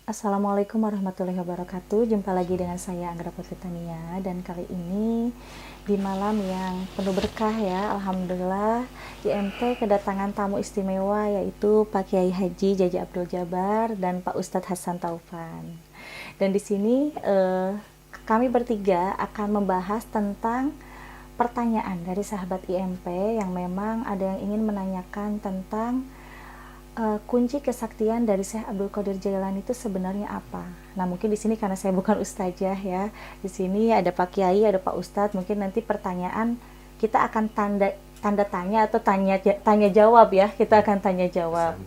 Assalamualaikum warahmatullahi wabarakatuh. Jumpa lagi dengan saya Anggra Putri Tania, dan kali ini di malam yang penuh berkah ya, Alhamdulillah IMT kedatangan tamu istimewa, yaitu Pak Kiai Haji Jaja Abdul Jabar dan Pak Ustadz Hasan Taufan. Dan di sini kami bertiga akan membahas tentang pertanyaan dari sahabat IMP yang memang ada yang ingin menanyakan tentang kunci kesaktian dari Syekh Abdul Qadir Jailani itu sebenarnya apa? Nah, mungkin di sini karena saya bukan ustazah ya, di sini ada Pak Kiai, ada Pak Ustadz. Mungkin nanti pertanyaan kita akan tanda tanya atau tanya jawab ya. Kita akan tanya jawab.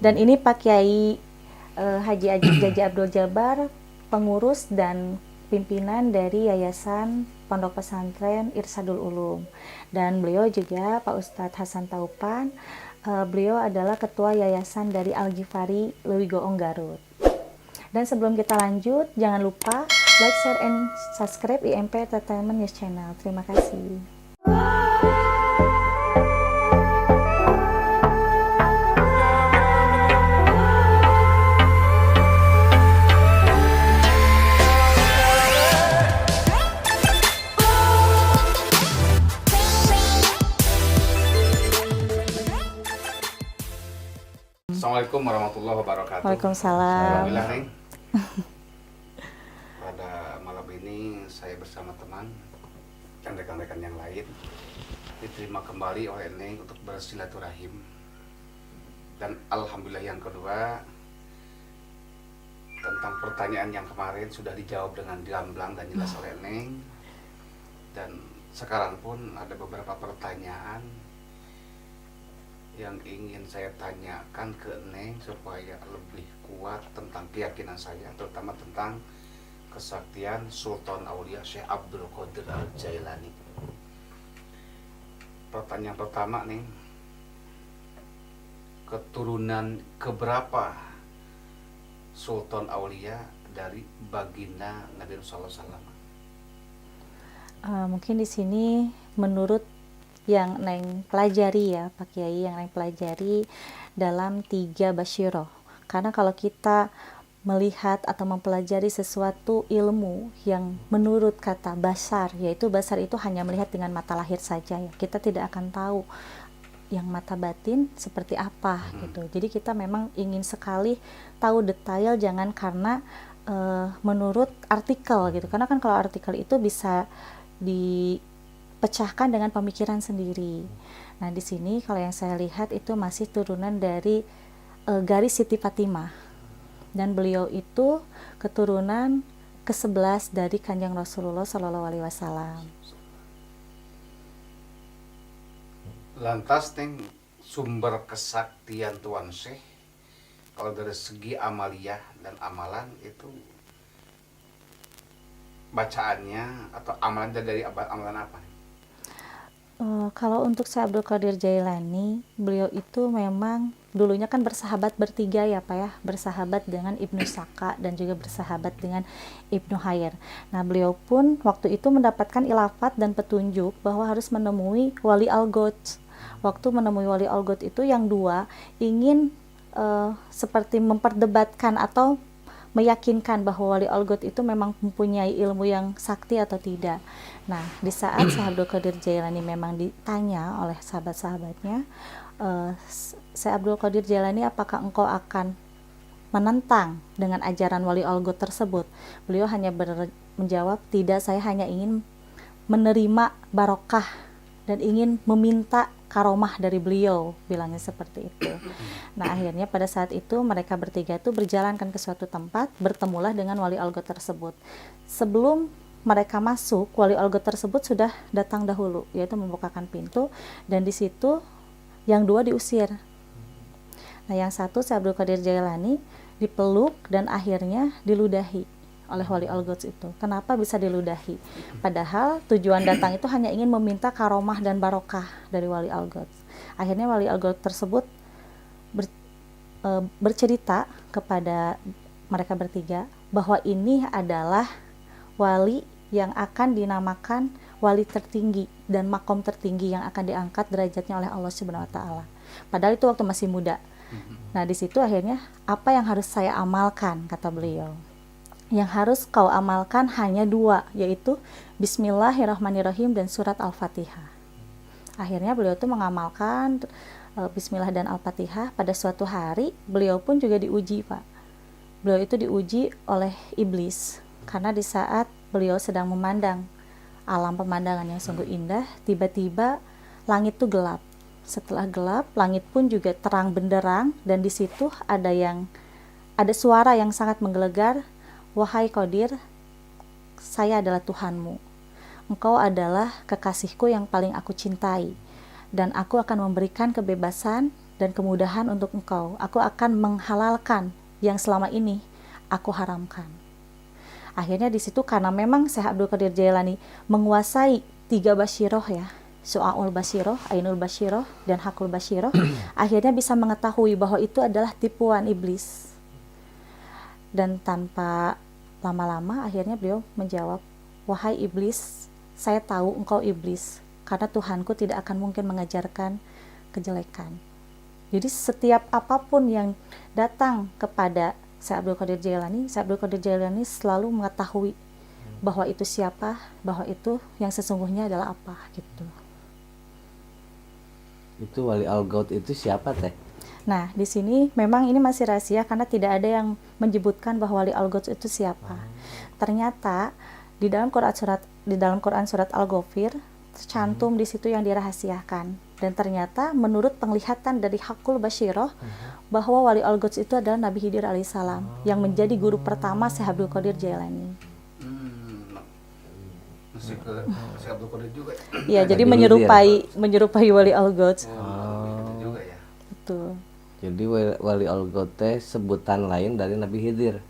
Dan ini Pak Kiai Haji Jaja Abdul Jabar, pengurus dan pimpinan dari Yayasan Pondok Pesantren Irsadul Ulum. Dan beliau juga Pak Ustadz Hasan Taufan. Beliau adalah ketua yayasan dari Al-Ghifari Lewigoong Garut. Dan sebelum kita lanjut, jangan lupa like, share, and subscribe IMP Entertainment News Channel. Terima kasih. Assalamualaikum warahmatullahi wabarakatuh. Waalaikumsalam. Alhamdulillah, Neng. Pada malam ini saya bersama teman dan rekan-rekan yang lain diterima kembali oleh Neng untuk bersilaturahim. Dan alhamdulillah yang kedua, tentang pertanyaan yang kemarin sudah dijawab dengan gamblang dan jelas oleh Neng. Dan sekarang pun ada beberapa pertanyaan yang ingin saya tanyakan ke Neng supaya lebih kuat tentang keyakinan saya, terutama tentang kesaktian Sultan Aulia Syekh Abdul Qadir Al-Jailani. Pertanyaan pertama, Neng, keturunan keberapa Sultan Aulia dari baginda Nabi Sallallahu Alaihi Wasallam? Mungkin di sini menurut yang Neng pelajari ya Pak Kiai, yang Neng pelajari dalam 3 basyiroh. Karena kalau kita melihat atau mempelajari sesuatu ilmu yang menurut kata basar, yaitu basar itu hanya melihat dengan mata lahir saja ya, kita tidak akan tahu yang mata batin seperti apa gitu. Jadi kita memang ingin sekali tahu detail, jangan karena menurut artikel gitu, karena kan kalau artikel itu bisa dipecahkan dengan pemikiran sendiri. Nah, di sini kalau yang saya lihat itu masih turunan dari garis Siti Fatimah, dan beliau itu keturunan ke-11 dari Kanjeng Rasulullah Shallallahu Alaihi Wasallam. Lantas, Neng, sumber kesaktian Tuan Syekh kalau dari segi amaliyah dan amalan itu bacaannya atau amalan dari amalan apa? Kalau untuk Syekh Abdul Qadir Jailani, beliau itu memang dulunya kan bersahabat bertiga ya Pak ya, bersahabat dengan Ibnu Saka dan juga bersahabat dengan Ibnu Hair. Nah, beliau pun waktu itu mendapatkan ilafat dan petunjuk bahwa harus menemui Wali Al-Ghot. Waktu menemui Wali Al-Ghot itu yang dua ingin seperti memperdebatkan atau meyakinkan bahwa Wali Al-Ghot itu memang mempunyai ilmu yang sakti atau tidak. Nah, di saat Syekh Abdul Qadir Jailani memang ditanya oleh sahabat-sahabatnya, Syekh Abdul Qadir Jailani, apakah engkau akan menentang dengan ajaran Wali Al-Ghot tersebut? Beliau hanya menjawab, tidak, saya hanya ingin menerima barokah dan ingin meminta karomah dari beliau, bilangnya seperti itu. Nah, akhirnya pada saat itu mereka bertiga itu berjalankan ke suatu tempat, bertemulah dengan Wali Al-Ghot tersebut. Sebelum mereka masuk, Wali Al-Ghot tersebut sudah datang dahulu, yaitu membukakan pintu, dan di situ yang dua diusir. Nah, yang satu, Syekh Abdul Qadir Jailani, dipeluk dan akhirnya diludahi oleh Wali Al-Ghot itu. Kenapa bisa diludahi? Padahal tujuan datang itu hanya ingin meminta karomah dan barokah dari Wali Al-Ghot. Akhirnya Wali Al-Ghot tersebut bercerita kepada mereka bertiga bahwa ini adalah wali yang akan dinamakan wali tertinggi dan makom tertinggi yang akan diangkat derajatnya oleh Allah Subhanahu wa taala. Padahal itu waktu masih muda. Nah, di situ akhirnya apa yang harus saya amalkan, kata beliau. Yang harus kau amalkan hanya dua, yaitu Bismillahirrahmanirrahim dan surat Al-Fatihah. Akhirnya beliau tuh mengamalkan Bismillah dan Al-Fatihah. Pada suatu hari beliau pun juga diuji, Pak. Beliau itu diuji oleh iblis karena di saat beliau sedang memandang alam pemandangan yang sungguh indah, tiba-tiba langit tuh gelap. Setelah gelap, langit pun juga terang benderang, dan di situ ada suara yang sangat menggelegar, "Wahai Qadir, saya adalah Tuhanmu. Engkau adalah kekasihku yang paling aku cintai, dan aku akan memberikan kebebasan dan kemudahan untuk engkau. Aku akan menghalalkan yang selama ini aku haramkan." Akhirnya di situ karena memang Syekh Abdul Qadir Jailani menguasai 3 basyiroh ya, Su'aul Basyiroh, Ainul Basyiroh, dan Hakul Basyiroh, akhirnya bisa mengetahui bahwa itu adalah tipuan iblis. Dan tanpa lama-lama akhirnya beliau menjawab, "Wahai iblis, saya tahu engkau iblis, karena Tuhanku tidak akan mungkin mengajarkan kejelekan." Jadi setiap apapun yang datang kepada Syekh Abdul Qadir Jailani selalu mengetahui bahwa itu siapa, bahwa itu yang sesungguhnya adalah apa gitu. Itu Wali Al-Gaut itu siapa teh? Nah, di sini memang ini masih rahasia karena tidak ada yang menyebutkan bahwa Wali Al-Ghaus itu siapa. Ternyata di dalam Quran surat Al-Ghafir tercantum di situ yang dirahasiakan. Dan ternyata menurut penglihatan dari Hakul Basyiroh bahwa Wali Al-Ghaus itu adalah Nabi Khidir alaihissalam yang menjadi guru pertama Syekh Abdul Qadir Jailani. Masih ke Syekh Abdul Qadir juga ya? Iya, jadi Nabi Khidir. menyerupai Wali Al-Ghaus. Gitu juga ya. Betul. Jadi Wali Al-Gaut teh sebutan lain dari Nabi Khidir.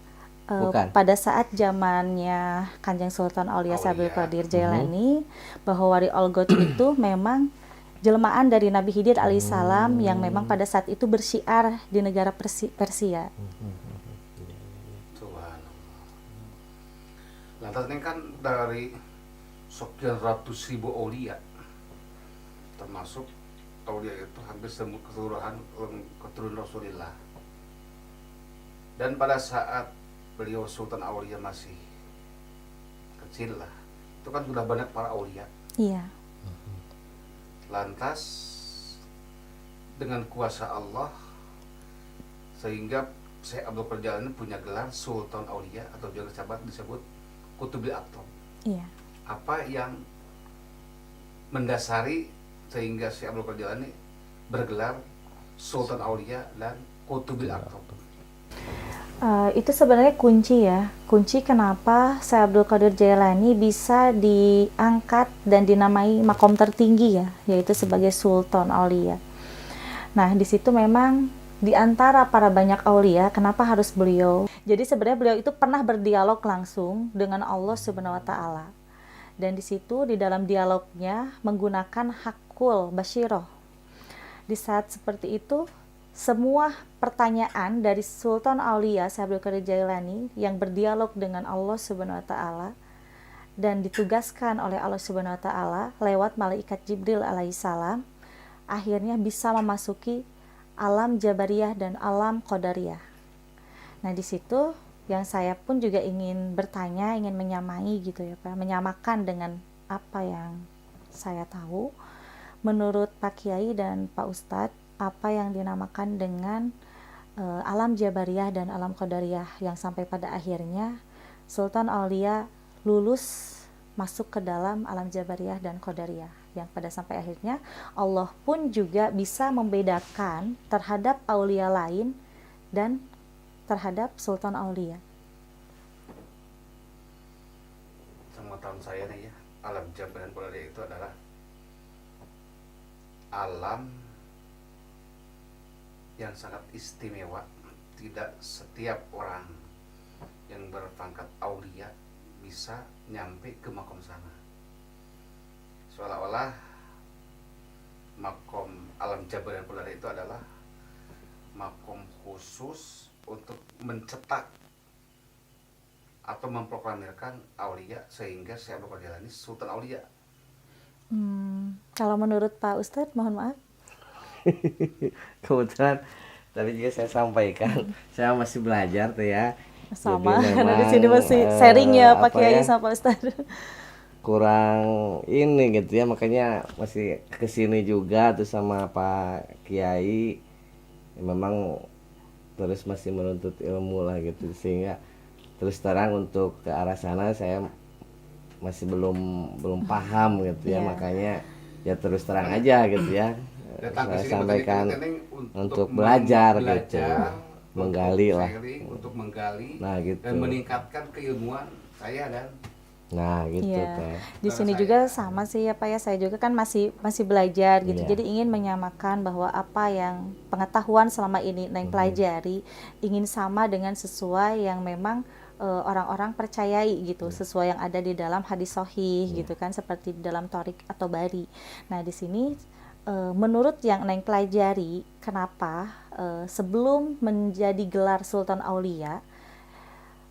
Bukan. Pada saat zamannya Kanjeng Sultan Aulia Syekh Abdul Qadir Jailani, bahwa Wali Al-Ghaus itu memang jelmaan dari Nabi Khidir alaihissalam yang memang pada saat itu bersyiar di negara Persia. Subhanallah. Lantas ini kan dari sekian ratus ribu aulia, termasuk aulia itu hampir keseluruhan keturunan Rasulullah. Dan pada saat beliau Sultan Aulia masih kecil lah, itu kan sudah banyak para aulia. Iya. Lantas dengan kuasa Allah sehingga Syekh Abdul Qadir Jailani punya gelar Sultan Aulia atau juga sahabat disebut Kutubil Aqtab. Iya. Apa yang mendasari sehingga Syekh Abdul Qadir Jailani bergelar Sultan Aulia dan Kutubil Aqtab? Itu sebenarnya kunci ya. Kunci kenapa Syekh Abdul Qadir Jailani bisa diangkat dan dinamai makom tertinggi ya, yaitu sebagai Sultan Aulia. Nah, di situ memang di antara para banyak aulia, kenapa harus beliau? Jadi sebenarnya beliau itu pernah berdialog langsung dengan Allah Subhanahu wa taala. Dan di situ di dalam dialognya menggunakan Hakul Basyiroh. Di saat seperti itu, semua pertanyaan dari Sultan Aulia Syekh Abdul Qadir Jailani yang berdialog dengan Allah Subhanahu wa taala dan ditugaskan oleh Allah Subhanahu wa taala lewat malaikat Jibril alaihissalam, akhirnya bisa memasuki alam Jabariyah dan alam Qadariyah. Nah, di situ yang saya pun juga ingin bertanya, ingin menyamai gitu ya Pak, menyamakan dengan apa yang saya tahu. Menurut Pak Kiai dan Pak Ustadz, apa yang dinamakan dengan alam Jabariyah dan alam Qadariyah yang sampai pada akhirnya Sultan Aulia lulus masuk ke dalam alam Jabariyah dan Qadariyah, yang pada sampai akhirnya Allah pun juga bisa membedakan terhadap aulia lain dan terhadap Sultan Aulia. Pengetahuan saya nih ya, alam Jabariyah dan Qadariyah itu adalah alam yang sangat istimewa. Tidak setiap orang yang berpangkat aulia bisa nyampe ke makom sana. Seolah-olah makom alam Jabariyah dan Qadariyah itu adalah makom khusus untuk mencetak atau memproklamirkan aulia sehingga Syekh Abdul Qadir Jailani Sultan Aulia. Kalau menurut Pak Ustadz, mohon maaf. Kebetulan Tadi juga saya sampaikan, saya masih belajar tuh ya. Jadi Sama, karena di memang sini masih sharing ya Pak apa Kiai ya, sama Pak Ustadz. kurang ini gitu ya, makanya masih kesini juga tuh sama Pak Kiai. Ya, memang terus masih menuntut ilmu lah gitu, sehingga terus terang untuk ke arah sana saya masih belum belum paham gitu ya, Iya, makanya ya terus terang aja gitu ya. Datang ke Saya sini sampaikan bertanding untuk untuk belajar gitu, belajar, untuk menggali lah. sharing, untuk menggali Nah dan gitu. meningkatkan keilmuan saya dan Nah gitu iya. teh. Di saudara sini saya. juga sama sih ya Pak ya. Saya juga kan masih masih belajar gitu. Iya. Jadi ingin menyamakan bahwa apa yang pengetahuan selama ini Neng pelajari ingin sama dengan sesuai yang memang orang-orang percayai gitu, sesuai yang ada di dalam hadis sahih gitu kan, seperti di dalam Thorik atau Bari. Nah, di sini menurut yang Neng pelajari, kenapa sebelum menjadi gelar Sultan Aulia,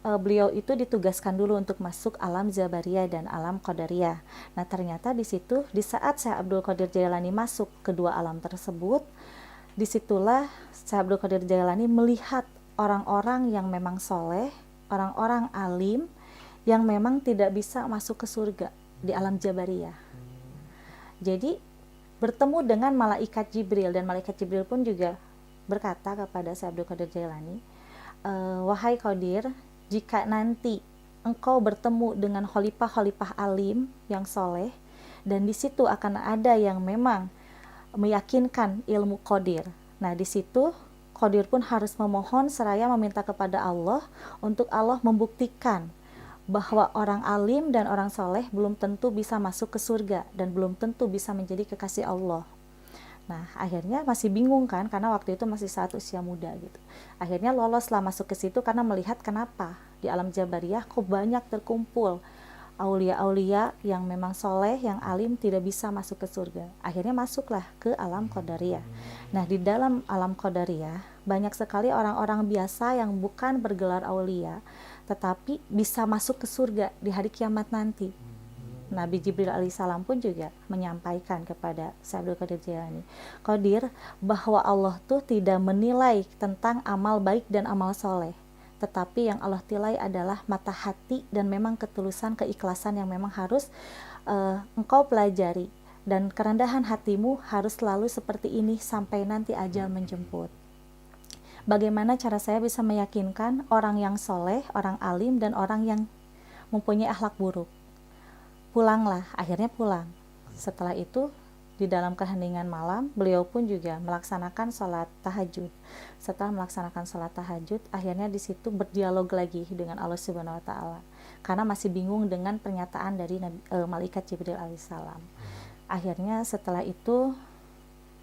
beliau itu ditugaskan dulu untuk masuk alam Jabariyah dan alam Qadariyah. Nah, ternyata di situ di saat Syekh Abdul Qadir Jailani masuk kedua alam tersebut, disitulah Syekh Abdul Qadir Jailani melihat orang-orang yang memang soleh, orang-orang alim yang memang tidak bisa masuk ke surga di alam Jabariyah. Jadi bertemu dengan malaikat Jibril, dan malaikat Jibril pun juga berkata kepada Syekh Abdul Qadir Jailani, wahai Qadir, jika nanti engkau bertemu dengan khalifah-khalifah alim yang soleh, dan di situ akan ada yang memang meyakinkan ilmu Qadir. Nah, di situ Qadir pun harus memohon seraya meminta kepada Allah untuk Allah membuktikan bahwa orang alim dan orang soleh belum tentu bisa masuk ke surga dan belum tentu bisa menjadi kekasih Allah. Nah, akhirnya masih bingung kan, karena waktu itu masih saat usia muda gitu. Akhirnya loloslah masuk ke situ karena melihat kenapa di alam Jabariyah kok banyak terkumpul aulia-aulia yang memang soleh, yang alim tidak bisa masuk ke surga. Akhirnya masuklah ke alam Qadariyah. Nah, di dalam alam Qadariyah banyak sekali orang-orang biasa yang bukan bergelar aulia, tetapi bisa masuk ke surga di hari kiamat nanti. Nabi Jibril alaihissalam pun juga menyampaikan kepada Syekh Abdul Qadir Jailani, Qadir, bahwa Allah tuh tidak menilai tentang amal baik dan amal soleh, tetapi yang Allah nilai adalah mata hati dan memang ketulusan, keikhlasan yang memang harus engkau pelajari, dan kerendahan hatimu harus selalu seperti ini sampai nanti ajal menjemput. Bagaimana cara saya bisa meyakinkan orang yang soleh, orang alim, dan orang yang mempunyai akhlak buruk? Pulanglah, akhirnya pulang. Setelah itu, di dalam keheningan malam, beliau pun juga melaksanakan sholat tahajud. Setelah melaksanakan sholat tahajud, akhirnya di situ berdialog lagi dengan Allah Subhanahu Wa Taala, karena masih bingung dengan pernyataan dari malaikat Jibril alaihissalam. Akhirnya setelah itu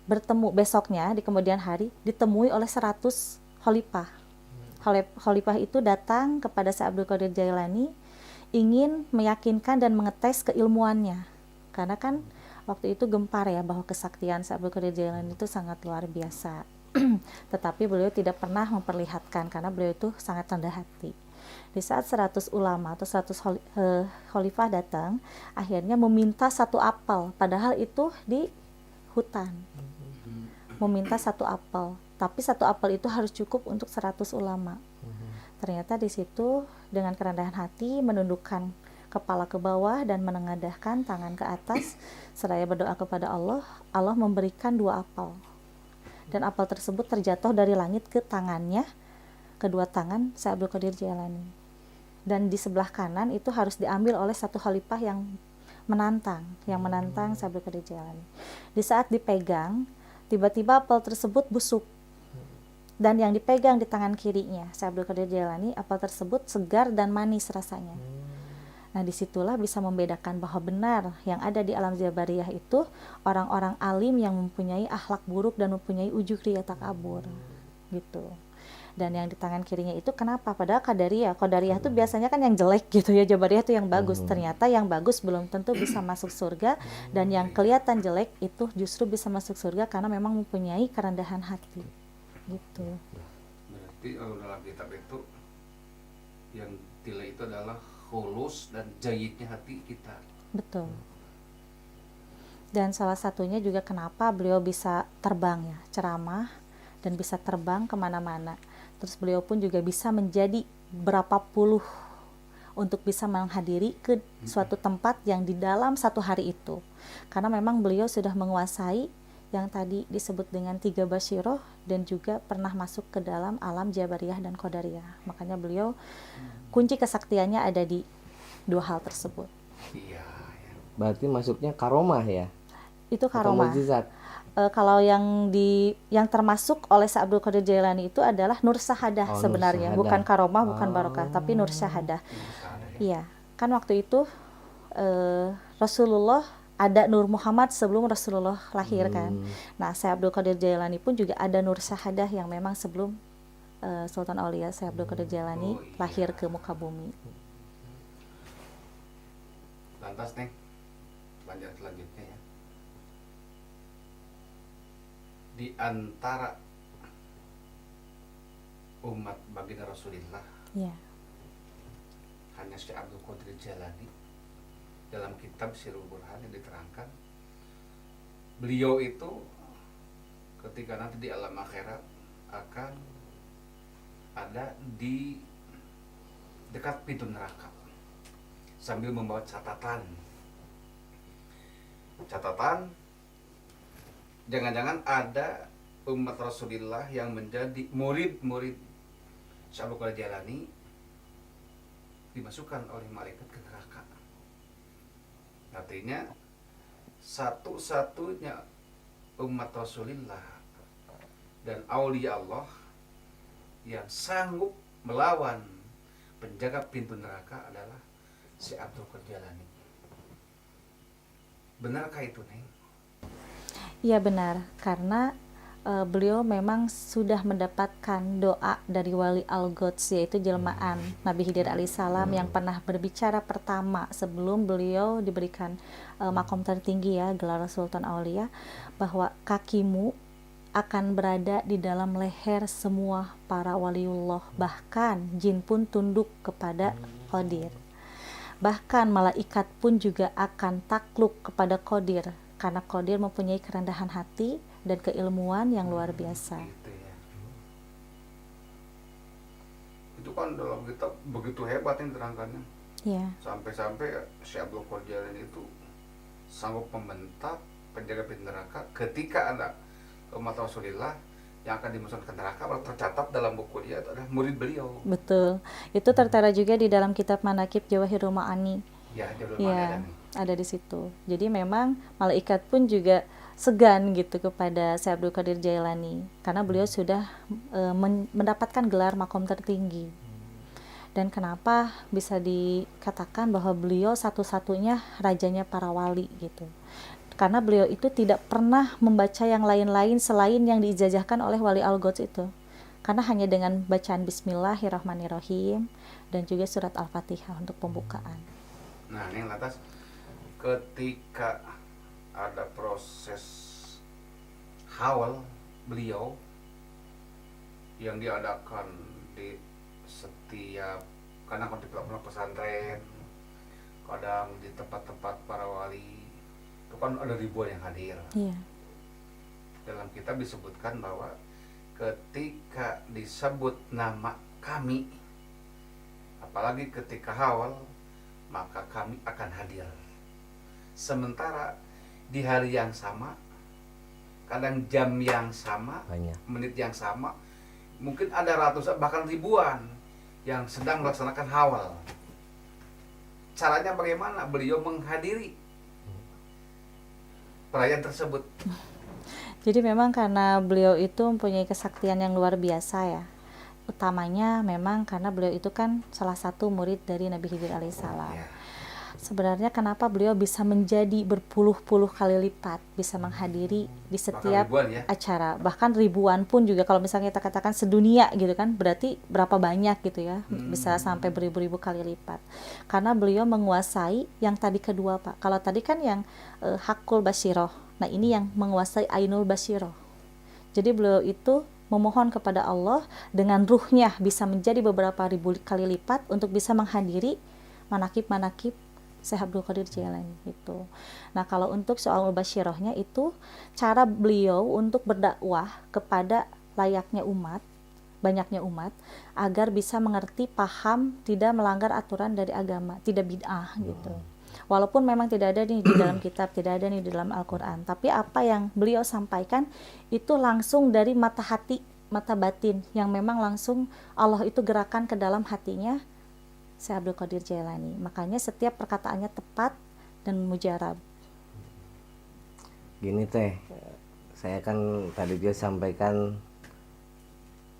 bertemu besoknya di kemudian hari ditemui oleh 100 khalifah. Khalifah itu datang kepada Syekh Abdul Qadir Jailani ingin meyakinkan dan mengetes keilmuannya, karena kan waktu itu gempar ya bahwa kesaktian Syekh Abdul Qadir Jailani itu sangat luar biasa. Tetapi beliau tidak pernah memperlihatkan karena beliau itu sangat rendah hati. Di saat 100 ulama atau 100 khalifah datang, akhirnya meminta satu apel, padahal itu di hutan. Meminta satu apel, tapi satu apel itu harus cukup untuk 100 ulama. Ternyata di situ dengan kerendahan hati menundukkan kepala ke bawah dan menengadahkan tangan ke atas seraya berdoa kepada Allah, Allah memberikan 2 apel. Dan apel tersebut terjatuh dari langit ke tangannya, kedua tangan Syekh Abdul Qadir Jailani. Dan di sebelah kanan itu harus diambil oleh satu khalifah yang menantang Syekh Abdul Qadir Jailani. Di saat dipegang, tiba-tiba apel tersebut busuk, dan yang dipegang di tangan kirinya Syekh Abdul Qadir Jailani, apel tersebut segar dan manis rasanya. Nah, disitulah bisa membedakan bahwa benar yang ada di alam Jabariyah itu orang-orang alim yang mempunyai akhlak buruk dan mempunyai ujub riya takabur gitu. Dan yang di tangan kirinya itu kenapa? Padahal Qadariyah itu biasanya kan yang jelek gitu ya, Jabariyah itu yang bagus. Ternyata yang bagus belum tentu bisa masuk surga, dan yang kelihatan jelek itu justru bisa masuk surga karena memang mempunyai kerendahan hati gitu. Berarti kalau dalam kitab itu yang nilai itu adalah khulus dan jayidnya hati kita. Betul. Dan salah satunya juga kenapa beliau bisa terbang ya, ceramah dan bisa terbang kemana-mana. Terus beliau pun juga bisa menjadi berapa puluh untuk bisa menghadiri ke suatu tempat yang di dalam satu hari itu. Karena memang beliau sudah menguasai yang tadi disebut dengan 3 basyiroh dan juga pernah masuk ke dalam alam Jabariyah dan Qadariyah. Makanya beliau kunci kesaktiannya ada di 2 hal tersebut. Iya, ya. Berarti masuknya karomah ya? Itu Atau karomah. mukjizat? Kalau yang termasuk oleh Syekh Abdul Qadir Jailani itu adalah nur syahadah Oh, nur sebenarnya, syahadah. bukan karomah, bukan Oh. barokah, tapi nur syahadah. Bisa ada ya. Iya, kan waktu itu Rasulullah ada Nur Muhammad sebelum Rasulullah lahir kan. Nah, Syekh Abdul Qadir Jailani pun juga ada nur syahadah yang memang sebelum Sultan Aulia Syekh Abdul Qadir Jailani Oh, iya. lahir ke muka bumi. Lantas nih, lanjut selanjutnya ya. Di antara umat baginda Rasulullah Iya. hanya Syekh Abdul Qadir Jailani dalam kitab Sirul Burhan yang diterangkan beliau itu ketika nanti di alam akhirat akan ada di dekat pintu neraka sambil membawa catatan jangan-jangan ada umat Rasulullah yang menjadi murid-murid Syekh Abdul Qadir Jailani dimasukkan oleh malaikat ke neraka. Artinya satu-satunya umat Rasulullah dan aulia Allah yang sanggup melawan penjaga pintu neraka adalah Syekh Abdul Qadir Jailani. Benarkah itu, Neng? Iya benar, karena beliau memang sudah mendapatkan doa dari Wali Al-Ghods, yaitu jelmaan Nabi Khidir alaihissalam yang pernah berbicara pertama sebelum beliau diberikan makom tertinggi ya, gelar Sultan Aulia, bahwa kakimu akan berada di dalam leher semua para waliullah, bahkan jin pun tunduk kepada Qadir. Bahkan malaikat pun juga akan takluk kepada Qadir, karena Qadir mempunyai kerendahan hati dan keilmuan yang luar biasa. Gitu ya. Itu kan dalam kitab begitu hebat yang diterangkannya. Ya, Sampai-sampai Syekh Abdul Qadir Jailani itu sanggup membentak penjaga pintu neraka ketika ada umat Rasulullah yang akan dimasukkan ke neraka, tercatat dalam buku dia itu adalah murid beliau. betul. Itu tertera juga di dalam kitab Manaqib Jawahirul Ma'ani. Ya, jalur Ya, mana nih? ada di situ. Jadi memang malaikat pun juga segan gitu kepada Syekh Abdul Qadir Jailani karena beliau sudah mendapatkan gelar makom tertinggi. Dan kenapa bisa dikatakan bahwa beliau satu-satunya rajanya para wali gitu? Karena beliau itu tidak pernah membaca yang lain-lain selain yang diijazahkan oleh Wali Al-Ghods itu. Karena hanya dengan bacaan Bismillahirrahmanirrahim dan juga surat Al-Fatihah untuk pembukaan. Nah, ini lantas ketika ada proses hawal beliau yang diadakan di setiap, kadang di pondok pesantren, kadang di tempat-tempat para wali, itu kan ada ribuan yang hadir. Iya. Dalam kitab disebutkan bahwa ketika disebut nama kami, apalagi ketika hawal, maka kami akan hadir. Sementara di hari yang sama, kadang jam yang sama, Banyak. menit yang sama, mungkin ada ratusan bahkan ribuan yang sedang melaksanakan hawal. Caranya bagaimana beliau menghadiri perayaan tersebut? Jadi memang karena beliau itu mempunyai kesaktian yang luar biasa ya. Utamanya memang karena beliau itu kan salah satu murid dari Nabi Khidir alaihissalam. Ya. Sebenarnya kenapa beliau bisa menjadi berpuluh-puluh kali lipat, bisa menghadiri di setiap ribuan ya. acara, bahkan ribuan pun juga kalau misalnya kita katakan sedunia gitu kan, berarti berapa banyak gitu ya, bisa sampai beribu-ribu kali lipat. Karena beliau menguasai yang tadi kedua Pak. Kalau tadi kan yang Hakul Basyiroh, nah ini yang menguasai Ainul Basyiroh. Jadi beliau itu memohon kepada Allah dengan ruhnya bisa menjadi beberapa ribu kali lipat untuk bisa menghadiri manakib-manakib Syekh Abdul Qadir Jailani gitu. Nah, kalau untuk soal Basyirohnya itu cara beliau untuk berdakwah kepada layaknya umat, banyaknya umat, agar bisa mengerti, paham, tidak melanggar aturan dari agama, tidak bid'ah gitu. Walaupun memang tidak ada nih di dalam kitab, tidak ada nih di dalam Al-Quran, tapi apa yang beliau sampaikan itu langsung dari mata hati, mata batin, yang memang langsung Allah itu gerakan ke dalam hatinya Syekh Abdul Qadir Jailani. Makanya setiap perkataannya tepat dan mujarab. Gini teh, saya kan tadi dia sampaikan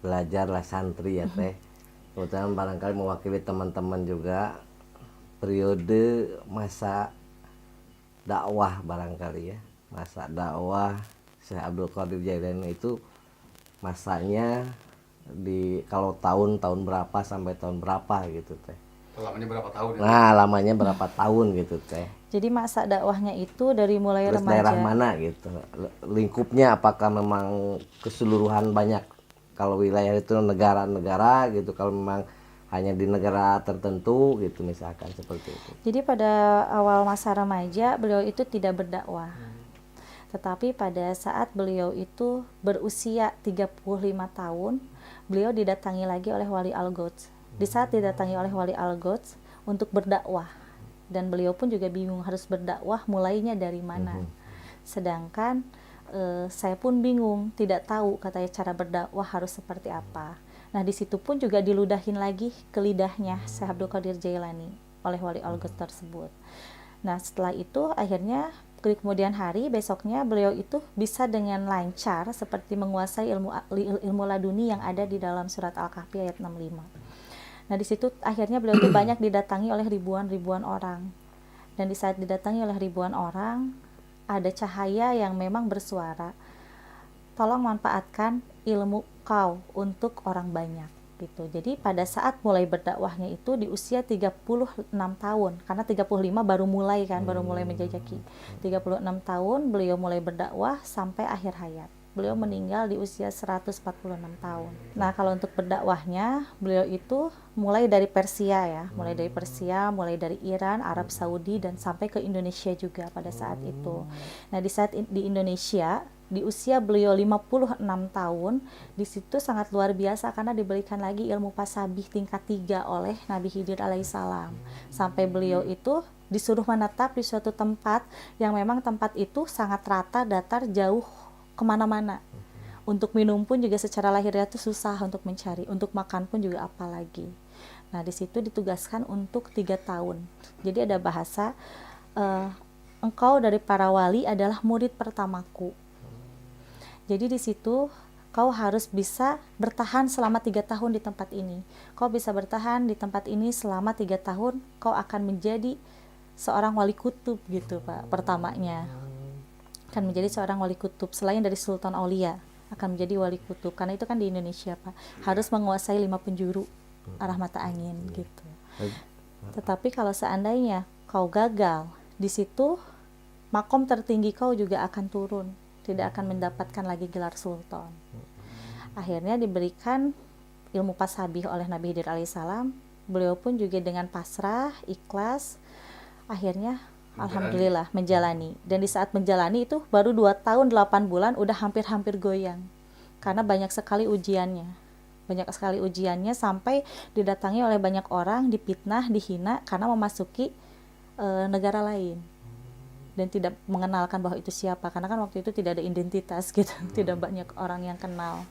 belajarlah santri ya teh, kebetulan barangkali mewakili teman-teman juga periode masa dakwah barangkali ya, masa dakwah Syekh Abdul Qadir Jailani itu masanya di kalau tahun berapa sampai tahun berapa gitu teh. Lamanya berapa tahun ya? Nah, lamanya berapa tahun gitu teh. Jadi masa dakwahnya itu dari mulai Terus remaja. daerah mana gitu. Lingkupnya apakah memang keseluruhan banyak, kalau wilayah itu negara-negara gitu, kalau memang hanya di negara tertentu gitu misalkan seperti itu. Jadi pada awal masa remaja beliau itu tidak berdakwah. Tetapi pada saat beliau itu berusia 35 tahun, beliau didatangi lagi oleh Wali Al-Ghots. Di saat didatangi oleh Wali Al-Ghots untuk berdakwah, dan beliau pun juga bingung harus berdakwah mulainya dari mana. Sedangkan saya pun bingung, tidak tahu katanya cara berdakwah harus seperti apa. Nah di situ pun juga diludahin lagi ke lidahnya Syekh Abdul Qadir Jailani oleh Wali Al-Ghots tersebut. Nah setelah itu akhirnya di kemudian hari besoknya beliau itu bisa dengan lancar seperti menguasai ilmu laduni yang ada di dalam surat Al-Kahfi ayat 65. Nah di situ akhirnya beliau itu banyak didatangi oleh ribuan orang, dan di saat didatangi oleh ribuan orang ada cahaya yang memang bersuara, tolong manfaatkan ilmu kau untuk orang banyak gitu. Jadi pada saat mulai berdakwahnya itu di usia 36 tahun, karena 35 baru mulai kan, baru mulai menjajaki. 36 tahun beliau mulai berdakwah sampai akhir hayat. Beliau meninggal di usia 146 tahun. Nah, kalau untuk berdakwahnya, beliau itu mulai dari Persia ya, mulai dari Iran, Arab Saudi, dan sampai ke Indonesia juga pada saat itu. Nah, di saat di Indonesia, di usia beliau 56 tahun, di situ sangat luar biasa karena diberikan lagi ilmu pasabih tingkat 3 oleh Nabi Khidir alaihissalam. Sampai beliau itu disuruh menetap di suatu tempat yang memang tempat itu sangat rata, datar, jauh kemana-mana. Untuk minum pun juga secara lahiriah itu susah untuk mencari, untuk makan pun juga apalagi. Nah di situ ditugaskan untuk 3 tahun. Jadi ada bahasa engkau dari para wali adalah murid pertamaku. Jadi di situ kau harus bisa bertahan selama 3 tahun di tempat ini. Kau bisa bertahan di tempat ini selama 3 tahun, kau akan menjadi seorang wali kutub gitu Pak, pertamanya. Akan menjadi seorang wali kutub selain dari Sultan Aulia, akan menjadi wali kutub karena itu kan di Indonesia Pak, harus menguasai 5 penjuru arah mata angin gitu. Tetapi kalau seandainya kau gagal di situ, makom tertinggi kau juga akan turun, tidak akan mendapatkan lagi gelar sultan. Akhirnya diberikan ilmu pasabih oleh Nabi Khidir alaihissalam. Beliau pun juga dengan pasrah, ikhlas, akhirnya alhamdulillah menjalani. Dan di saat menjalani itu baru 2 tahun 8 bulan udah hampir-hampir goyang. Karena banyak sekali ujiannya. Banyak sekali ujiannya sampai didatangi oleh banyak orang, dipitnah, dihina karena memasuki negara lain. Dan tidak mengenalkan bahwa itu siapa. Karena kan waktu itu tidak ada identitas gitu. Tidak banyak orang yang kenal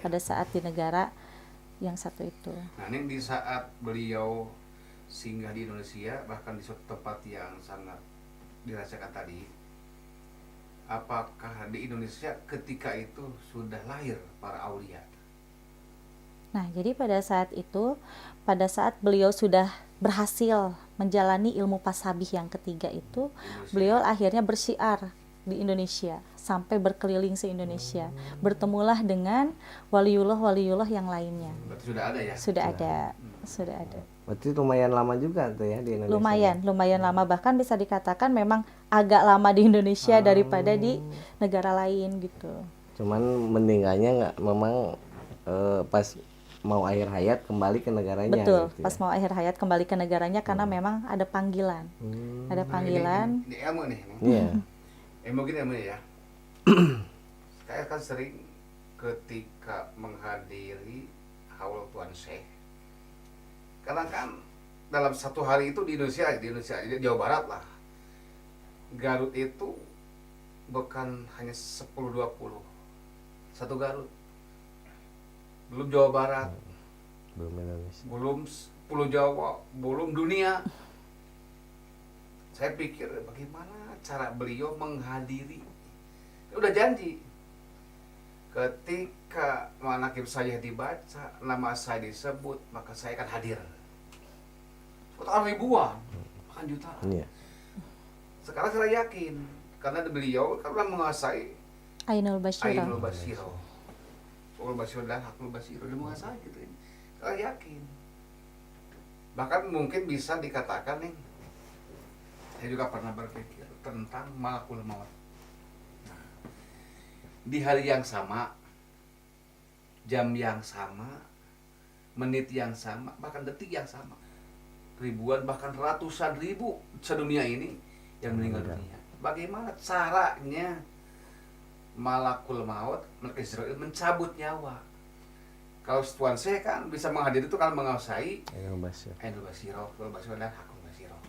pada saat di negara yang satu itu. Nah ini di saat beliau singgah di Indonesia, bahkan di suatu tempat yang sangat dirasakan tadi, apakah di Indonesia ketika itu sudah lahir para aulia? Nah, jadi pada saat itu, pada saat beliau sudah berhasil menjalani ilmu pasabih yang ketiga itu, beliau akhirnya bersyiar di Indonesia sampai berkeliling se-Indonesia. Bertemulah dengan waliullah yang lainnya. Berarti sudah ada ya? Sudah ada. Berarti lumayan lama juga tuh ya di Indonesia. Lumayan lama, bahkan bisa dikatakan memang agak lama di Indonesia daripada di negara lain gitu. Cuman meninggalnya nggak memang pas mau akhir hayat kembali ke negaranya. Betul, gitu pas ya. mau akhir hayat kembali ke negaranya karena memang ada panggilan. Ada panggilan. Ini ilmu nih. Iya. Ilmu gini ilmu ya. Saya kan sering ketika menghadiri haul Tuan Syekh, karena kan dalam satu hari itu di Indonesia di Jawa Barat lah, Garut itu bukan hanya 10-20, satu Garut, belum Jawa Barat, belum Indonesia. belum Pulau Jawa, belum dunia. Saya pikir bagaimana cara beliau menghadiri, udah janji ketika manaqib saya dibaca, nama saya disebut, maka saya akan hadir. Total ribuan, bahkan jutaan. Iya. Sekarang saya yakin karena beliau karena menguasai Ainul Basyirah. Ainul Basyirah, Ainul Basyirah dan Hakul Basyirah, dia menguasai gitu ini. Saya yakin. Bahkan mungkin bisa dikatakan nih, saya juga pernah berpikir tentang malakul maut. Nah, di hari yang sama, jam yang sama, menit yang sama, bahkan detik yang sama, ribuan bahkan ratusan ribu sedunia ini yang meninggal dunia. Bagaimana caranya malakul maut, malaikat Israel mencabut nyawa? Kalau Tuan Syekh kan bisa menghadiri itu kan menguasai Ainul Basyirah. Ainul Basyirah, Hakul Basyirah dan Hakul Basyirah.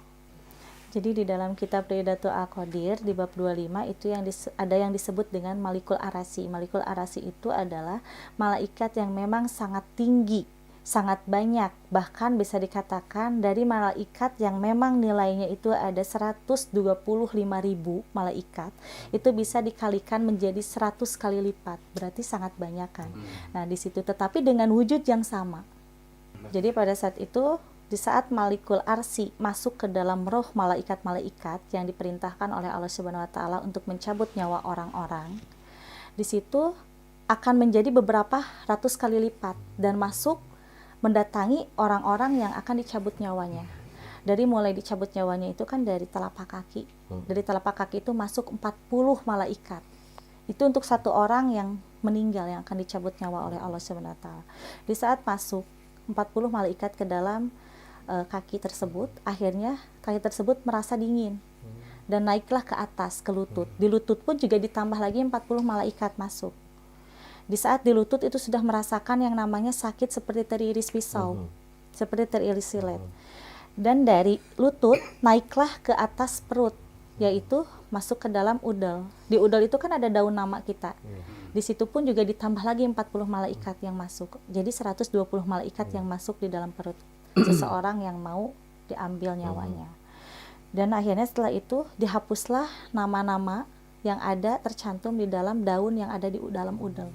Jadi di dalam kitab Ridatul Al-Qadir di bab 25 itu ada yang disebut dengan Malikul Arasi. Malikul Arasi itu adalah malaikat yang memang sangat tinggi, sangat banyak, bahkan bisa dikatakan dari malaikat yang memang nilainya itu ada 125.000 malaikat, itu bisa dikalikan menjadi 100 kali lipat, berarti sangat banyak kan. Nah di situ tetapi dengan wujud yang sama. Jadi pada saat itu, di saat Malikul Arsi masuk ke dalam roh malaikat-malaikat yang diperintahkan oleh Allah Subhanahu wa taala untuk mencabut nyawa orang-orang, di situ akan menjadi beberapa ratus kali lipat dan masuk mendatangi orang-orang yang akan dicabut nyawanya. Dari mulai dicabut nyawanya itu kan dari telapak kaki. Dari telapak kaki itu masuk 40 malaikat. Itu untuk satu orang yang meninggal yang akan dicabut nyawa oleh Allah Subhanahu wa taala. Di saat masuk 40 malaikat ke dalam kaki tersebut, akhirnya kaki tersebut merasa dingin dan naiklah ke atas ke lutut. Di lutut pun juga ditambah lagi 40 malaikat masuk. Di saat di lutut itu sudah merasakan yang namanya sakit seperti teriris pisau, seperti teriris silet. Dan dari lutut naiklah ke atas perut, yaitu masuk ke dalam udel. Di udel itu kan ada daun nama kita. Di situ pun juga ditambah lagi 40 malaikat yang masuk. Jadi 120 malaikat yang masuk di dalam perut seseorang yang mau diambil nyawanya. Dan akhirnya setelah itu dihapuslah nama-nama yang ada tercantum di dalam daun yang ada di dalam udel.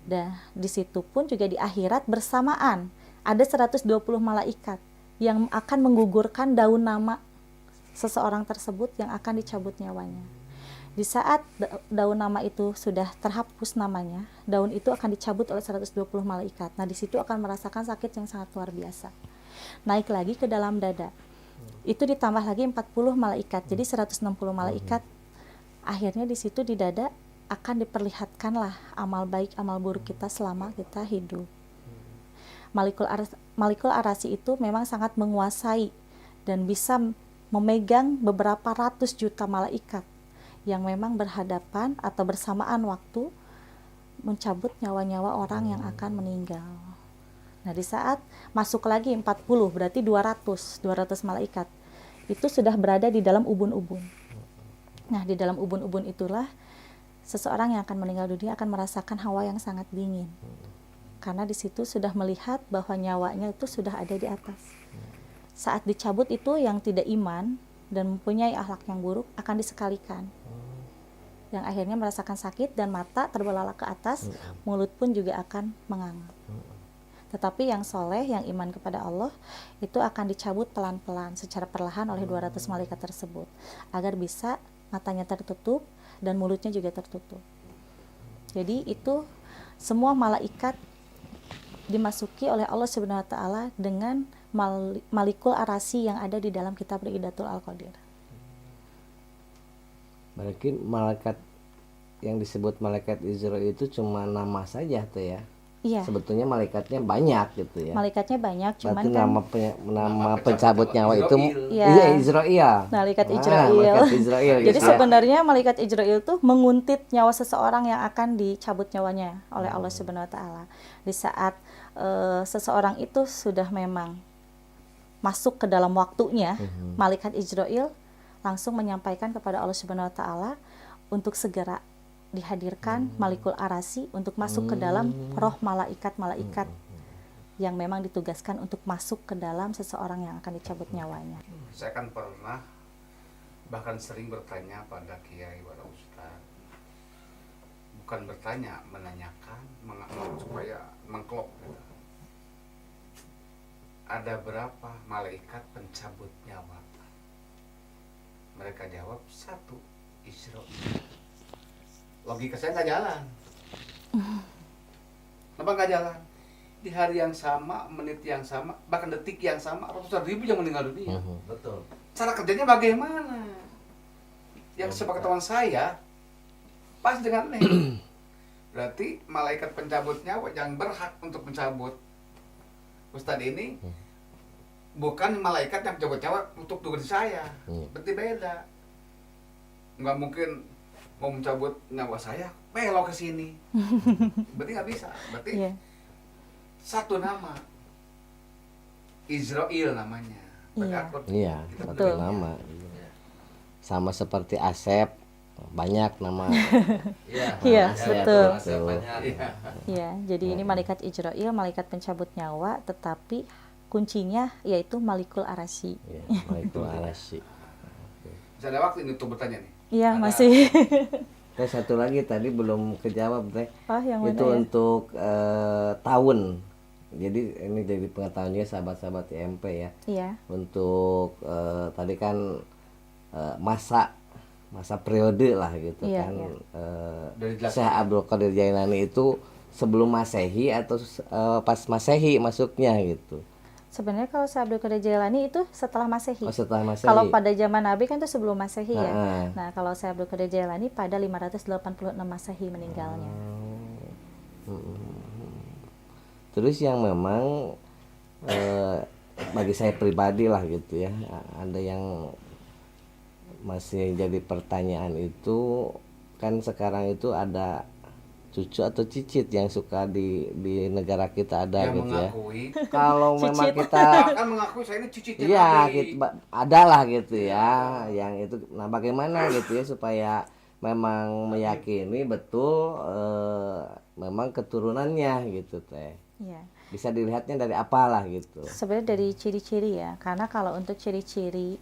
Dan di situ pun juga di akhirat bersamaan ada 120 malaikat yang akan menggugurkan daun nama seseorang tersebut yang akan dicabut nyawanya. Di saat daun nama itu sudah terhapus namanya, daun itu akan dicabut oleh 120 malaikat. Nah, di situ akan merasakan sakit yang sangat luar biasa. Naik lagi ke dalam dada. Itu ditambah lagi 40 malaikat. Jadi 160 malaikat. Akhirnya di situ di dada akan diperlihatkanlah amal baik, amal buruk kita selama kita hidup. Malikul Arasi itu memang sangat menguasai dan bisa memegang beberapa ratus juta malaikat yang memang berhadapan atau bersamaan waktu mencabut nyawa-nyawa orang yang akan meninggal. Nah, di saat masuk lagi 40, berarti 200 malaikat. Itu sudah berada di dalam ubun-ubun. Nah, di dalam ubun-ubun itulah seseorang yang akan meninggal dunia akan merasakan hawa yang sangat dingin. Karena di situ sudah melihat bahwa nyawanya itu sudah ada di atas. Saat dicabut itu yang tidak iman dan mempunyai akhlak yang buruk akan disekalikan. Yang akhirnya merasakan sakit dan mata terbelalak ke atas, mulut pun juga akan menganga. Tetapi yang soleh, yang iman kepada Allah, itu akan dicabut pelan-pelan secara perlahan oleh 200 malaikat tersebut agar bisa matanya tertutup dan mulutnya juga tertutup. Jadi itu semua malaikat dimasuki oleh Allah Subhanahu wa taala dengan Malikul Arasi yang ada di dalam kitab Ridatul Al-Qadir. Berarti malaikat yang disebut malaikat Israel itu cuma nama saja tuh ya. Iya. Sebetulnya malaikatnya banyak gitu ya. Malaikatnya banyak, cuman Berarti kan nama pencabut nyawa itu Iya. iya Israel. malaikat Ah, Israel. malaikat Israel Jadi gitu ya. sebenarnya malaikat Israel tuh menguntit nyawa seseorang yang akan dicabut nyawanya oleh Allah Subhanahu wa taala. Di saat seseorang itu sudah memang masuk ke dalam waktunya, malaikat Israel langsung menyampaikan kepada Allah Subhanahu wa taala untuk segera dihadirkan Malikul Arasi untuk masuk ke dalam roh malaikat-malaikat yang memang ditugaskan untuk masuk ke dalam seseorang yang akan dicabut nyawanya. Saya kan pernah bahkan sering bertanya pada kiai, pada ustaz, bukan bertanya, menanyakan, supaya mengklop gitu. Ada berapa malaikat pencabut nyawa? Mereka jawab 1, Israel. Logika saya nggak jalan. Kenapa nggak jalan? Di hari yang sama, menit yang sama, bahkan detik yang sama, ratusan ribu yang meninggal dunia. Betul. Cara kerjanya bagaimana? Yang sepengetahuan saya pas dengan nih. Berarti malaikat pencabut nyawa yang berhak untuk mencabut Ustadz ini bukan malaikat yang pencabut nyawa untuk tugas saya. Berarti beda. Nggak mungkin mau mencabut nyawa saya belok ke sini. Berarti nggak bisa. Berarti Iya. satu nama, Israel namanya. Berarti Iya. akun Iya, kita satu Betul. nama. Sama seperti Asep, banyak nama. Iya. Iya, betul. Iya. Ya, jadi ini malaikat Israel, malaikat pencabut nyawa, tetapi kuncinya yaitu Malikul Arasy. Ya, Malikul Arasy. Bisa ada waktu ini untuk bertanya nih. Iya, Ada. masih. Teh satu lagi tadi belum kejawab teh. Oh, yang mana Itu ya? untuk tahun. Jadi ini jadi pengetahuannya sahabat-sahabat IMP ya. Iya. Untuk tadi kan masa periode lah gitu Iya, kan. iya. Dari jelas. Syekh Abdul Qadir Jailani itu sebelum Masehi atau pas Masehi masuknya gitu. Sebenarnya kalau Syekh Abdul Qadir Jailani itu setelah Masehi. Oh, setelah Masehi. Kalau pada zaman Nabi kan itu sebelum Masehi ya. Heeh. Nah, kalau Syekh Abdul Qadir Jailani pada 586 Masehi meninggalnya. Terus yang memang bagi saya pribadi lah gitu ya, ada yang masih jadi pertanyaan itu kan sekarang itu ada cucu atau cicit yang suka di negara kita ada Yang gitu ya. mengakui. Kalau memang Cicit. kita Bahkan mengakui saya ini cicitnya iya Nabi. gitu, ada lah gitu ya yang itu. Nah bagaimana gitu ya supaya memang meyakini betul memang keturunannya gitu teh. Iya. Bisa dilihatnya dari apalah gitu. Sebenarnya dari ciri-ciri ya. Karena kalau untuk ciri-ciri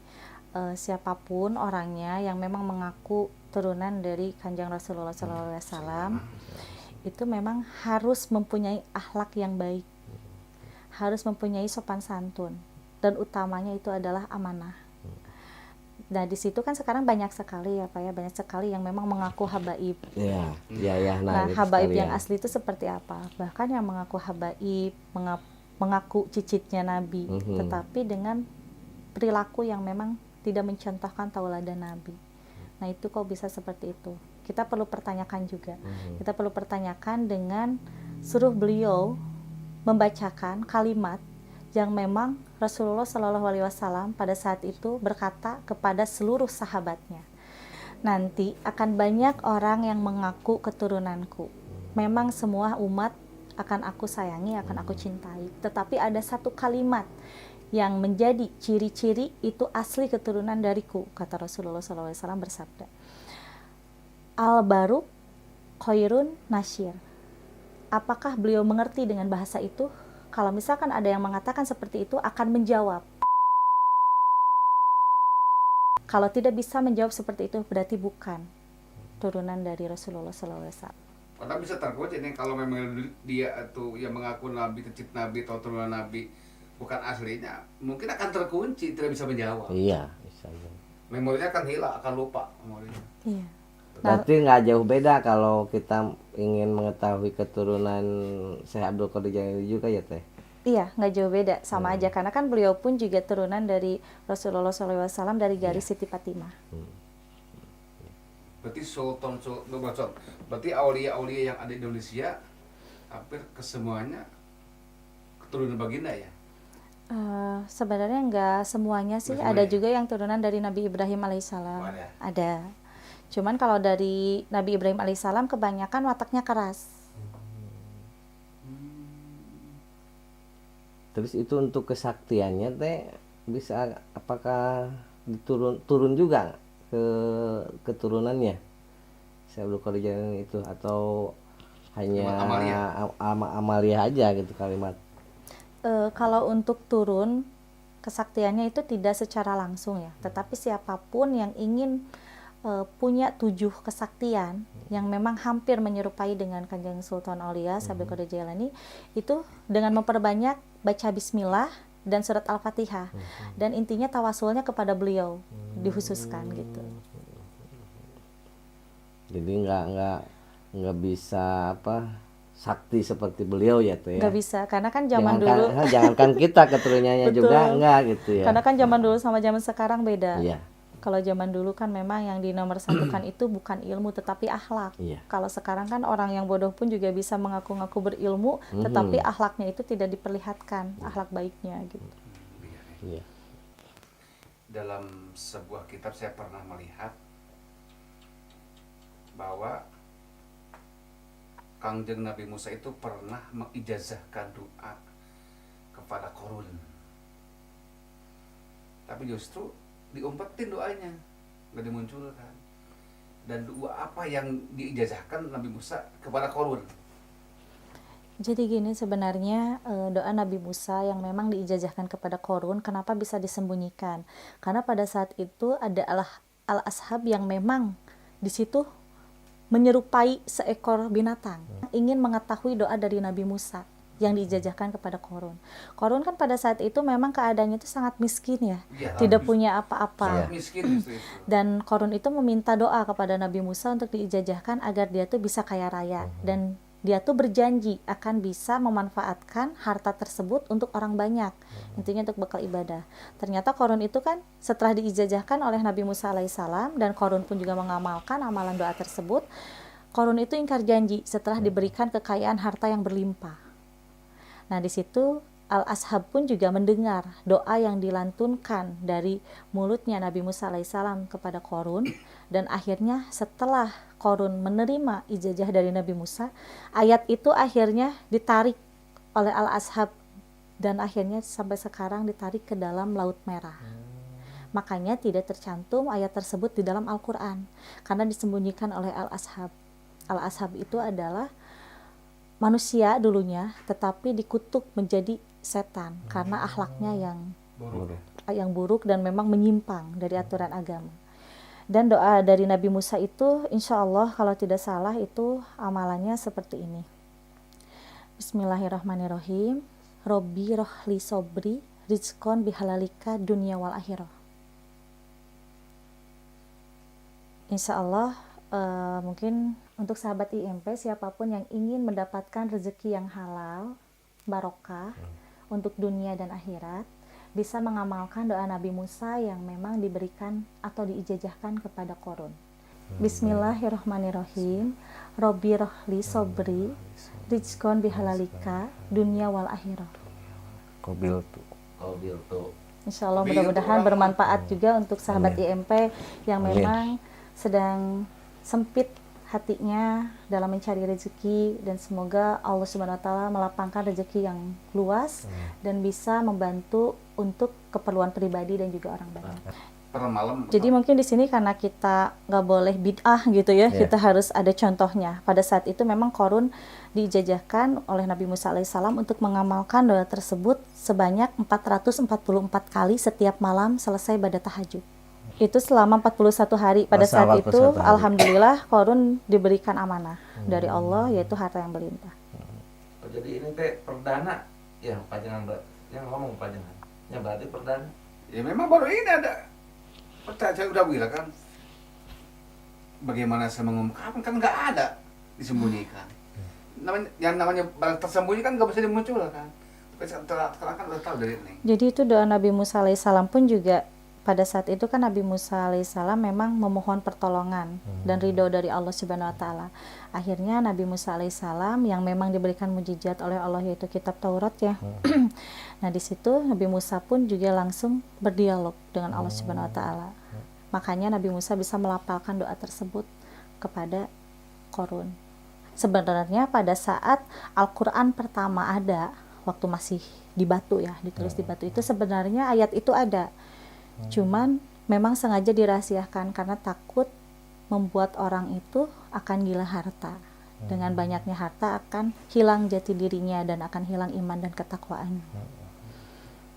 siapapun orangnya yang memang mengaku turunan dari Kanjeng Rasulullah SAW itu memang harus mempunyai akhlak yang baik, harus mempunyai sopan santun, dan utamanya itu adalah amanah. Nah di situ kan sekarang banyak sekali ya Pak ya, banyak sekali yang memang mengaku habaib. Iya, iya ya. Nah Gitu habaib yang sekalian. asli itu seperti apa? Bahkan yang mengaku habaib, mengaku cicitnya Nabi, tetapi dengan perilaku yang memang tidak mencontohkan tauladan Nabi. Nah itu kok bisa seperti itu? Kita perlu pertanyakan juga. Kita perlu pertanyakan dengan suruh beliau membacakan kalimat yang memang Rasulullah SAW pada saat itu berkata kepada seluruh sahabatnya. Nanti akan banyak orang yang mengaku keturunanku. Memang semua umat akan aku sayangi, akan aku cintai. Tetapi ada satu kalimat yang menjadi ciri-ciri itu asli keturunan dariku, kata Rasulullah SAW bersabda, Al-Baru Khairun Nasyir. Apakah beliau mengerti dengan bahasa itu? Kalau misalkan ada yang mengatakan seperti itu, akan menjawab. Kalau tidak bisa menjawab seperti itu, berarti bukan turunan dari Rasulullah SAW. Padahal bisa terkunci nih kalau memang dia itu yang mengaku Nabi, cicit Nabi atau turunan Nabi bukan aslinya, mungkin akan terkunci, tidak bisa menjawab. Iya, bisa. Memorinya akan hilang, akan lupa memorinya. Iya. Berarti nggak jauh beda kalau kita ingin mengetahui keturunan Syekh Abdul Qadir Jailani juga ya teh. Iya, nggak jauh beda, sama aja. Karena kan beliau pun juga turunan dari Rasulullah SAW dari garis Siti Fatimah. Berarti berarti aulia-aulia yang ada di Indonesia hampir kesemuanya keturunan baginda ya. Sebenarnya enggak semuanya sih, Nggak ada semuanya. juga yang turunan dari Nabi Ibrahim alaihissalam. Oh, ada. Ada. Cuman kalau dari Nabi Ibrahim alaihissalam kebanyakan wataknya keras. Terus itu untuk kesaktiannya teh bisa apakah turun juga ke keturunannya si Abdul Qadir Jailani itu, atau hanya Cuma amalia. amalia aja gitu kalimat? Kalau untuk turun kesaktiannya itu tidak secara langsung ya, tetapi siapapun yang ingin punya 7 kesaktian yang memang hampir menyerupai dengan Kanjeng Sultan Aulia Abdul Qadir Jailani, itu dengan memperbanyak baca bismillah dan surat Al-Fatihah, dan intinya tawasulnya kepada beliau dikhususkan gitu. Jadi nggak bisa apa sakti seperti beliau ya tuh ya. Nggak bisa, karena kan zaman dulu Jangankan kita keturunannya Betul. juga enggak gitu ya. karena kan zaman dulu sama zaman sekarang beda. Iya. Kalau zaman dulu kan memang yang dinomorsatukan itu bukan ilmu tetapi akhlak. Iya. Kalau sekarang kan orang yang bodoh pun juga bisa mengaku-ngaku berilmu, tetapi akhlaknya itu tidak diperlihatkan, akhlak baiknya gitu. Iya. Dalam sebuah kitab saya pernah melihat bahwa Kangjeng Nabi Musa itu pernah mengijazahkan doa kepada Qarun. Tapi justru diumpetin doanya, nggak dimunculkan. Dan doa apa yang diijazahkan Nabi Musa kepada Qarun? Jadi gini sebenarnya doa Nabi Musa yang memang diijazahkan kepada Qarun, kenapa bisa disembunyikan? Karena pada saat itu ada al-ashab yang memang di situ menyerupai seekor binatang, ingin mengetahui doa dari Nabi Musa yang diijazahkan kepada Qarun. Qarun kan pada saat itu memang keadaannya itu sangat miskin ya, Ya, tidak punya apa-apa. sangat miskin justru itu. Dan Qarun itu meminta doa kepada Nabi Musa untuk diijazahkan agar dia tuh bisa kaya raya, dan dia tuh berjanji akan bisa memanfaatkan harta tersebut untuk orang banyak, intinya untuk bekal ibadah. Ternyata Qarun itu kan setelah diijazahkan oleh Nabi Musa alaihissalam, dan Qarun pun juga mengamalkan amalan doa tersebut, Qarun itu ingkar janji setelah diberikan kekayaan harta yang berlimpah. Nah, di situ Al-Ashab pun juga mendengar doa yang dilantunkan dari mulutnya Nabi Musa alaihissalam kepada Qarun, dan akhirnya setelah Qarun menerima ijazah dari Nabi Musa, ayat itu akhirnya ditarik oleh Al-Ashab dan akhirnya sampai sekarang ditarik ke dalam Laut Merah. Makanya tidak tercantum ayat tersebut di dalam Al-Quran karena disembunyikan oleh Al-Ashab. Al-Ashab itu adalah manusia dulunya, tetapi dikutuk menjadi setan karena akhlaknya yang buruk dan memang menyimpang dari aturan agama. Dan doa dari Nabi Musa itu insya Allah kalau tidak salah itu amalannya seperti ini. Bismillahirrahmanirrahim. Robbi rohli sobri rizkon bihalalika dunia wal akhirah. Insya Allah mungkin untuk sahabat IMP, siapapun yang ingin mendapatkan rezeki yang halal, barokah untuk dunia dan akhirat, bisa mengamalkan doa Nabi Musa yang memang diberikan atau diijazahkan kepada Qarun. Bismillahirrahmanirrahim. Robbi rohli sobri rizkon bihalalika dunia wal akhirah. Kobil tuh. Insya Allah mudah-mudahan bermanfaat juga untuk sahabat IMP yang memang sedang sempit hatinya dalam mencari rezeki, dan semoga Allah Subhanahu wa taala melapangkan rezeki yang luas dan bisa membantu untuk keperluan pribadi dan juga orang banyak. Per malam. Jadi mungkin di sini karena kita nggak boleh bid'ah gitu ya, kita harus ada contohnya. Pada saat itu memang Qarun diijazahkan oleh Nabi Musa alaihissalam untuk mengamalkan doa tersebut sebanyak 444 kali setiap malam selesai ibadah tahajud. Itu selama 41 hari. Pada saat itu alhamdulillah Qarun diberikan amanah dari Allah, yaitu harta yang berlimpah. Jadi ini teh perdana yang panjangan yang ngomong panjangan. Yang berarti perdana. Ya memang baru ini ada. Saya udah bilang kan. Bagaimana saya mengungkapkan, kan nggak ada disembunyikan. Yang namanya barang tersembunyi kan nggak bisa dimunculkan. Tapi sekarang kan udah tahu dari ini. Jadi itu doa Nabi Musa alaihissalam pun juga pada saat itu kan Nabi Musa alaihissalam memang memohon pertolongan dan ridho dari Allah Subhanahu wa taala. Akhirnya Nabi Musa alaihissalam yang memang diberikan mukjizat oleh Allah yaitu kitab Taurat ya. Nah, di situ Nabi Musa pun juga langsung berdialog dengan Allah Subhanahu wa taala. Makanya Nabi Musa bisa melafalkan doa tersebut kepada Qarun. Sebenarnya pada saat Al-Qur'an pertama ada, waktu masih di batu ya, ditulis di batu itu sebenarnya ayat itu ada. Cuman memang sengaja dirahasiakan karena takut membuat orang itu akan gila harta. Dengan banyaknya harta akan hilang jati dirinya dan akan hilang iman dan ketakwaannya.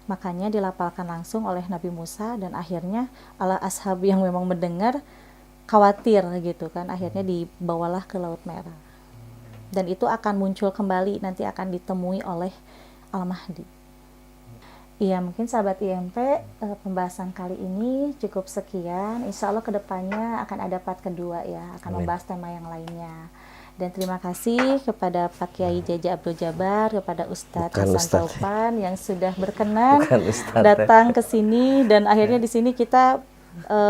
Makanya dilapalkan langsung oleh Nabi Musa dan akhirnya ala ashab yang memang mendengar khawatir gitu kan, akhirnya dibawalah ke Laut Merah. Dan itu akan muncul kembali, nanti akan ditemui oleh Al-Mahdi. Iya, mungkin sahabat IMP, pembahasan kali ini cukup sekian. Insya Allah kedepannya akan ada part kedua ya, akan membahas tema yang lainnya. Dan terima kasih kepada Pak Kiai Jaja Abdul Jabar, kepada Ustadz Hasan Taufan yang sudah berkenan datang ke sini, dan akhirnya di sini kita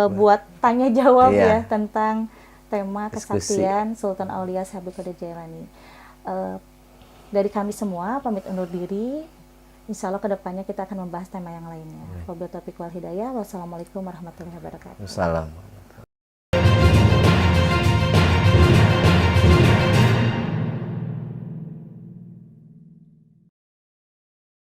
buat tanya jawab ya tentang tema kesaktian Sultan Aulia Syekh Abdul Qadir Jailani. Dari kami semua pamit undur diri. Insya Allah kedepannya kita akan membahas tema yang lainnya. Wabillahi taufiq wal hidayah. Wassalamualaikum warahmatullahi wabarakatuh. Wassalam.